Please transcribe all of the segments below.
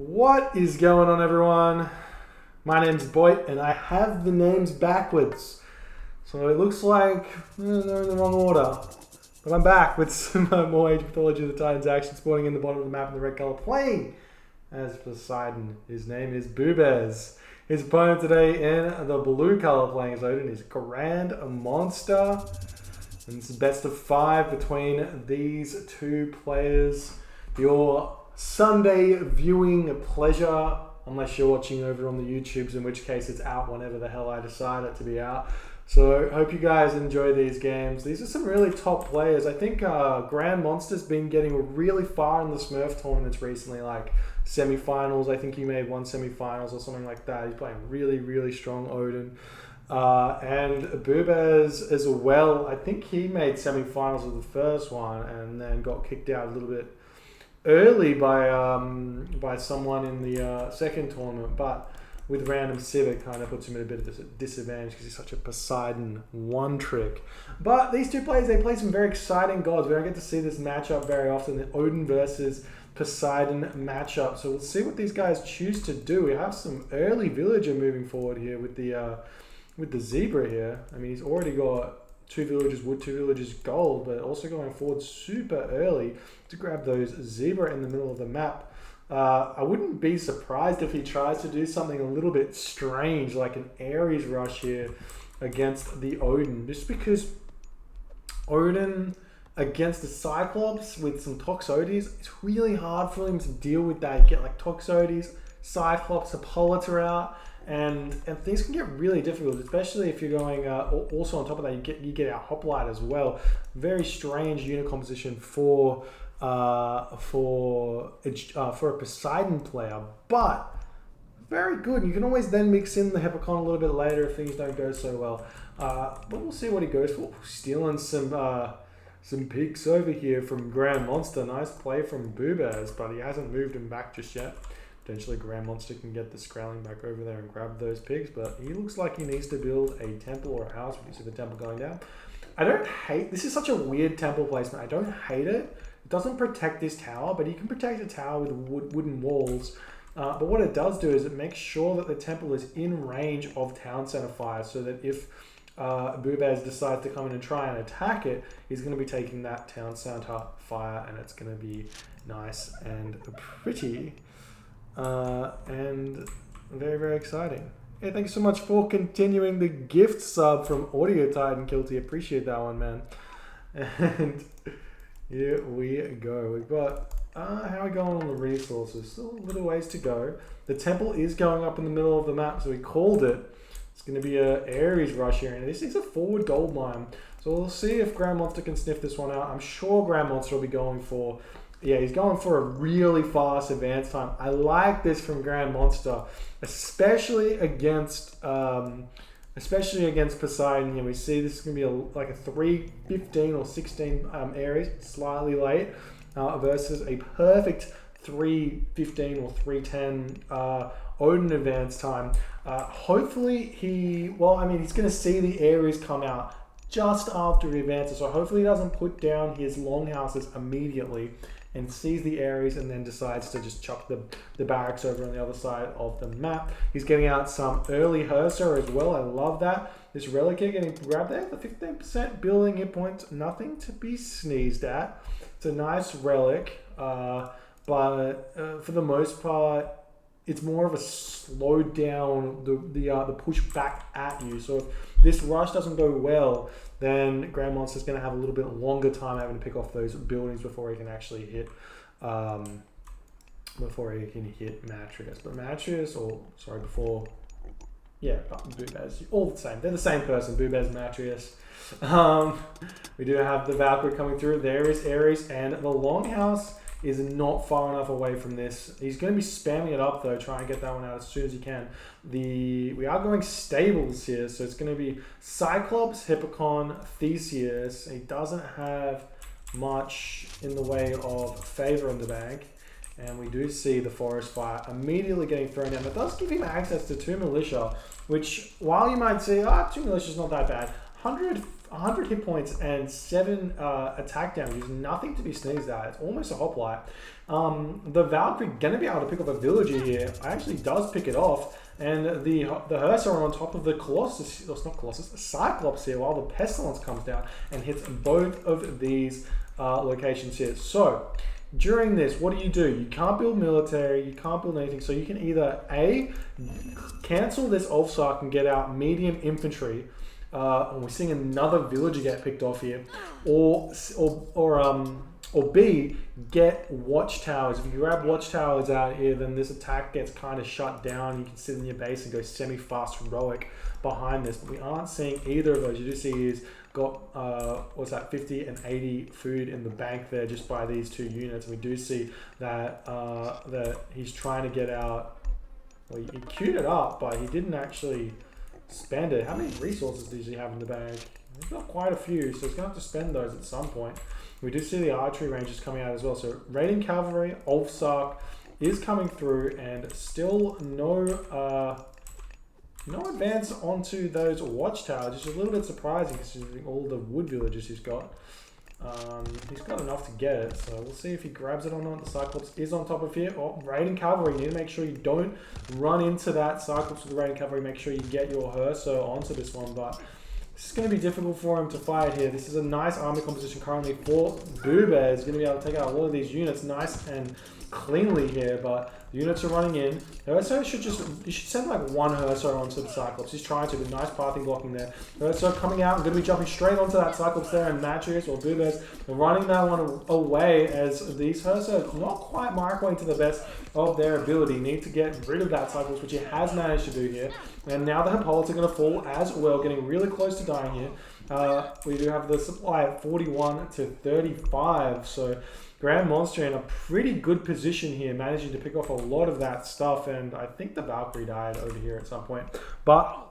What is going on, everyone? My name's Boyd and I have the names backwards. So it looks like they're in the wrong order. But I'm back with some more Age of Mythology of the Titans action, sporting in the bottom of the map in the red color, playing as Poseidon. His name is Bubez. His opponent today in the blue color, playing as Odin, is GrandMonster. And it's best of 5 between these two players. Your Sunday viewing pleasure, unless you're watching over on the YouTubes, in which case it's out whenever the hell I decide it to be out. So hope you guys enjoy these games. These are some really top players. I think GrandMonster's been getting really far in the Smurf tournaments recently, like semi-finals. I think he made one semi-finals or something like that. He's playing really, really strong Odin. And Bubez as well. I think he made semi-finals of the first one and then got kicked out a little bit early by someone in the second tournament, but with random civic kind of puts him at a bit of a disadvantage because he's such a Poseidon one trick. But these two players, they play some very exciting gods. We don't get to see this matchup very often, the Odin versus Poseidon matchup. So we'll see what these guys choose to do. We have some early villager moving forward here with the zebra here. I mean, he's already got 2 villagers wood, 2 villagers gold, but also going forward super early to grab those zebra in the middle of the map. I wouldn't be surprised if he tries to do something a little bit strange, like an Ares rush here against the Odin, just because Odin against the Cyclops with some Toxotes, it's really hard for him to deal with that. You get like Toxotes, Cyclops, Hippolyta out, and things can get really difficult, especially if you're going also on top of that you get our hoplite as well. Very strange unit composition for a Poseidon player, but very good. You can always then mix in the Hippocon a little bit later if things don't go so well. But we'll see what he goes for. Stealing some peaks over here from GrandMonster. Nice play from Bubez, but he hasn't moved him back just yet. Potentially GrandMonster can get the Scrowling back over there and grab those pigs, but he looks like he needs to build a temple or a house. We can see the temple going down. I don't hate, this is such a weird temple placement. I don't hate it. It doesn't protect this tower, but you can protect a tower with wooden walls. But what it does do is it makes sure that the temple is in range of town center fire, so that if Bubez decides to come in and try and attack it, he's going to be taking that town center fire, and it's going to be nice and pretty. And very, very exciting. Hey, thank you so much for continuing the gift sub from Audio Titan Kilty. Appreciate that one, man. And here we go. We've got how are we going on the resources? Still a little ways to go. The temple is going up in the middle of the map, so we called it. It's going to be a Ares rush here, and this is a forward gold mine. So we'll see if GrandMonster can sniff this one out. I'm sure GrandMonster will be going for, yeah, he's going for a really fast advance time. I like this from GrandMonster, especially against Poseidon here. We see this is going to be like a 3:15 or 16 Ares, slightly late, versus a perfect 3:15 or 3:10 Odin advance time. Hopefully he's going to see the Ares come out just after he advances, so hopefully he doesn't put down his longhouses immediately and sees the Ares and then decides to just chuck the barracks over on the other side of the map. He's getting out some early Hersa as well. I love that. This relic here getting grabbed there. The 15% building hit points, nothing to be sneezed at. It's a nice relic, but for the most part, it's more of a slow down the push back at you. So if this rush doesn't go well, then GrandMonster's going to have a little bit longer time having to pick off those buildings before he can actually hit Matrius. But Matrius, Bubez, all the same. They're the same person, Bubez, Matrius. We do have the Valkyrie coming through. There is Ares, and the Longhouse is not far enough away from this. He's going to be spamming it up though, trying to get that one out as soon as he can. We are going stables here, so it's going to be Cyclops, Hippocon, Theseus. He doesn't have much in the way of favor in the bag, and we do see the forest fire immediately getting thrown down. It does give him access to 2 militia, which, while you might say, 2 militia is not that bad, 100 100 hit points and 7 attack damage is nothing to be sneezed at. It's almost a hoplite. The Valkyrie going to be able to pick up a villager here. Actually does pick it off. And the Hearse are on top of the Colossus, or not Colossus, Cyclops here, while the Pestilence comes down and hits both of these locations here. So, during this, what do? You can't build military, you can't build anything, so you can either A, cancel this Ulfsark and get out medium infantry, and we're seeing another villager get picked off here, or B, get watchtowers. If you grab watchtowers out here, then this attack gets kind of shut down. You can sit in your base and go semi-fast heroic behind this. But we aren't seeing either of those. You just see he's got, 50 and 80 food in the bank there just by these 2 units. We do see that, that he's trying to get out. Well, he queued it up, but he didn't actually spend it. How many resources does he have in the bank? He's got quite a few, so he's going to have to spend those at some point. We do see the archery ranges coming out as well. So raiding cavalry, Ulfsark is coming through, and still no advance onto those watchtowers. Just a little bit surprising considering all the wood villages he's got. He's got enough to get it, so we'll see if he grabs it or not. The Cyclops is on top of here. Oh, raiding cavalry. You need to make sure you don't run into that Cyclops with the raiding cavalry. Make sure you get your Herso onto this one, but this is going to be difficult for him to fight here. This is a nice army composition currently for Bubez. He's going to be able to take out a lot of these units nice and cleanly here, but the units are running in. Herso should you should send like one Herso onto the Cyclops. He's trying to, with nice pathing blocking there. Herso coming out and going to be jumping straight onto that Cyclops there, and Matrius or Bubez running that one away as these Herso not quite microwing to the best of their ability. Need to get rid of that Cyclops, which he has managed to do here. And now the Hippolytes are going to fall as well, getting really close to dying here. We do have the supply at 41 to 35, so GrandMonster in a pretty good position here, managing to pick off a lot of that stuff, and I think the Valkyrie died over here at some point. But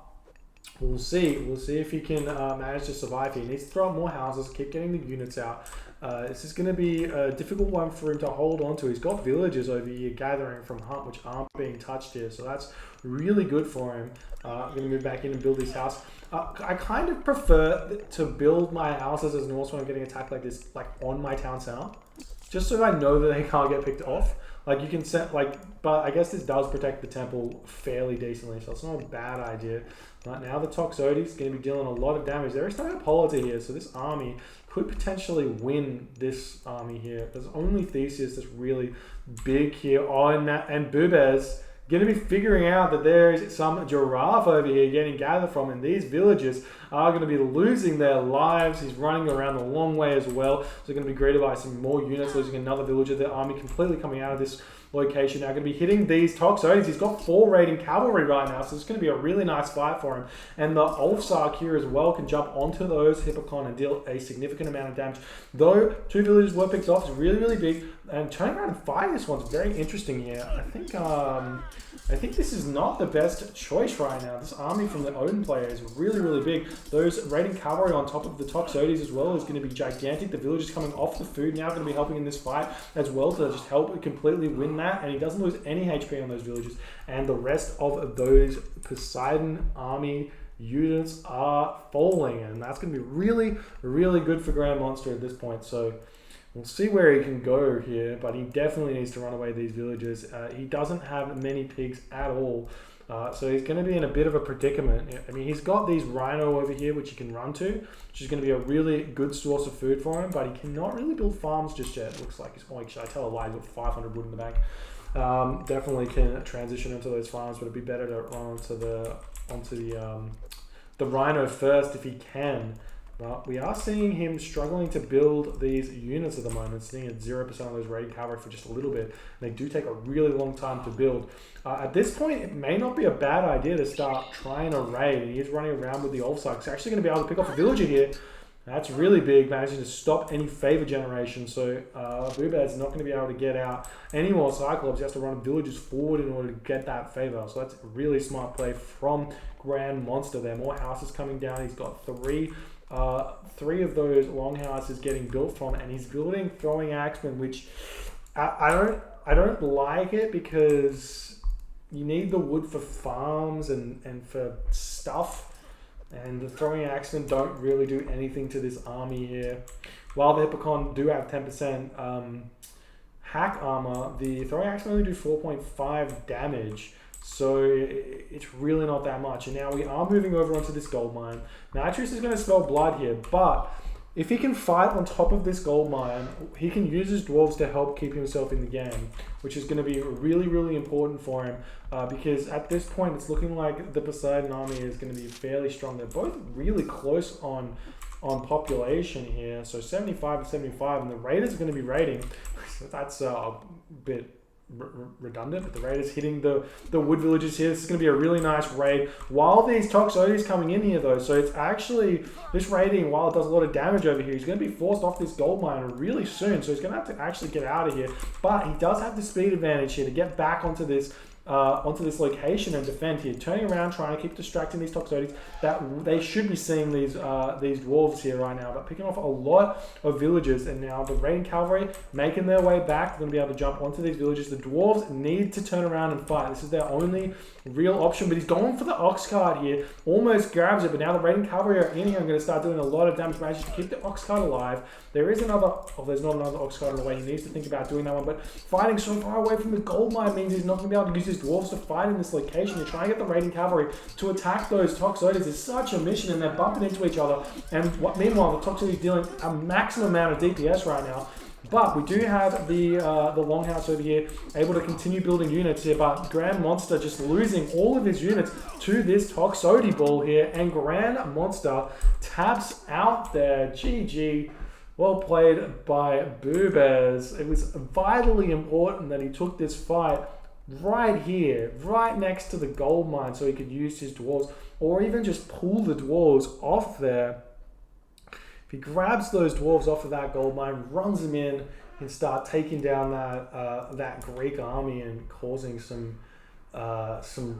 we'll see. We'll see if he can manage to survive here. He needs to throw up more houses, keep getting the units out. This is going to be a difficult one for him to hold on to. He's got villagers over here gathering from Hunt, which aren't being touched here, so that's really good for him. I'm going to move back in and build this house. I kind of prefer to build my houses as Norse when I'm getting attacked like this, like on my town center, just so I know that they can't get picked off. Like you can set but I guess this does protect the temple fairly decently, so it's not a bad idea. Right now the Toxotes is going to be dealing a lot of damage. There is no Hippolyta here, so this army could potentially win this army here. There's only Theseus that's really big here. Oh, and Bubez going to be figuring out that there is some giraffe over here getting gathered from, and these villagers are going to be losing their lives. He's running around the long way as well, so they're going to be greeted by some more units, losing another villager. The army completely coming out of this location now, going to be hitting these Toxotes. He's got 4 raiding cavalry right now, so it's going to be a really nice fight for him. And the Ulfsark here as well can jump onto those Hippocon and deal a significant amount of damage. Though 2 villagers were picked off, it's really, really big. And turning around and fighting this one's very interesting here. I think this is not the best choice right now. This army from the Odin player is really, really big. Those raiding cavalry on top of the Toxotes as well is going to be gigantic. The villagers coming off the food now going to be helping in this fight as well to just help completely win that. And he doesn't lose any HP on those villagers. And the rest of those Poseidon army units are falling. And that's going to be really, really good for GrandMonster at this point. So we'll see where he can go here, but he definitely needs to run away these villagers. He doesn't have many pigs at all, so he's going to be in a bit of a predicament. I mean, he's got these rhino over here, which he can run to, which is going to be a really good source of food for him, but he cannot really build farms just yet. It looks like he's, oh, should I tell a lie? He's got 500 wood in the bank. Definitely can transition into those farms, but it'd be better to run onto the rhino first if he can. But we are seeing him struggling to build these units at the moment, sitting at 0% of those raiding cavalry for just a little bit. They do take a really long time to build. At this point, it may not be a bad idea to start trying to raid. And he is running around with the Ulfsark. He's actually going to be able to pick off a villager here. That's really big, managing to stop any favor generation. So Bubez is not going to be able to get out any more Cyclops. He has to run villagers forward in order to get that favor. So that's a really smart play from GrandMonster there. More houses coming down. He's got 3 of those longhouses getting built from, and he's building throwing axemen, which I don't like it, because you need the wood for farms and for stuff. And the throwing axemen don't really do anything to this army here. While the Hippocon do have 10% hack armor, the throwing axemen only do 4.5 damage. So it's really not that much. And now we are moving over onto this gold mine. Nitrous is going to smell blood here, but if he can fight on top of this gold mine, he can use his dwarves to help keep himself in the game, which is going to be really, really important for him because at this point it's looking like the Poseidon army is going to be fairly strong. They're both really close on population here, so 75 and 75, and the raiders are going to be raiding. So that's a bit redundant, but the raiders hitting the wood villages here. This is going to be a really nice raid while these Toxotes coming in here though, so it's actually this raiding, while it does a lot of damage over here, he's going to be forced off this gold mine really soon, so he's going to have to actually get out of here, but he does have the speed advantage here to get back onto this location and defend here, turning around, trying to keep distracting these Toxotes. That they should be seeing these dwarves here right now, but picking off a lot of villages. And now the raiding cavalry making their way back. They're going to be able to jump onto these villages. The dwarves need to turn around and fight. This is their only real option, but he's going for the ox cart here, almost grabs it, but now the raiding cavalry are in here and going to start doing a lot of damage. Manages to keep the ox cart alive. There is another, there's not another ox cart in the way. He needs to think about doing that one, but fighting so far away from the gold mine means he's not going to be able to use his dwarves to fight in this location. They're trying to get the raiding cavalry to attack those Toxotes. It's such a mission, and they're bumping into each other, and meanwhile the Toxotes is dealing a maximum amount of DPS right now. But we do have the Longhouse over here able to continue building units here, but GrandMonster just losing all of his units to this Toxote ball here, and GrandMonster taps out there. GG. Well played by Bubez. It was vitally important that he took this fight right here, right next to the gold mine, so he could use his dwarves, or even just pull the dwarves off there. If he grabs those dwarves off of that gold mine, runs them in, and start taking down that Greek army and causing some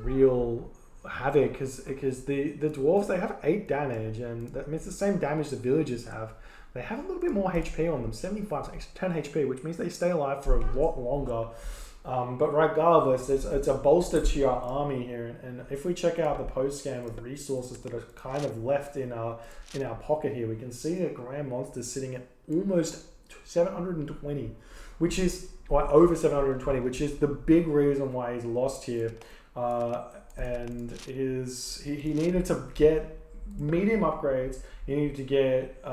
real havoc, because the dwarves, they have 8 damage, and that means the same damage the villagers have. They have a little bit more HP on them, 75, 10 HP, which means they stay alive for a lot longer. But regardless, it's a bolster to your army here. And if we check out the post scan with resources that are kind of left in our pocket here, we can see that GrandMonster is sitting at almost 720, which is, or over 720, which is the big reason why he's lost here. And he needed to get medium upgrades. He needed to get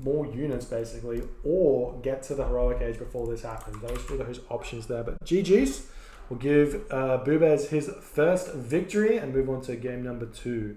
more units basically, or get to the heroic age before this happens. Those were those options there. But GG's, we'll give Bubez his first victory and move on to game number 2.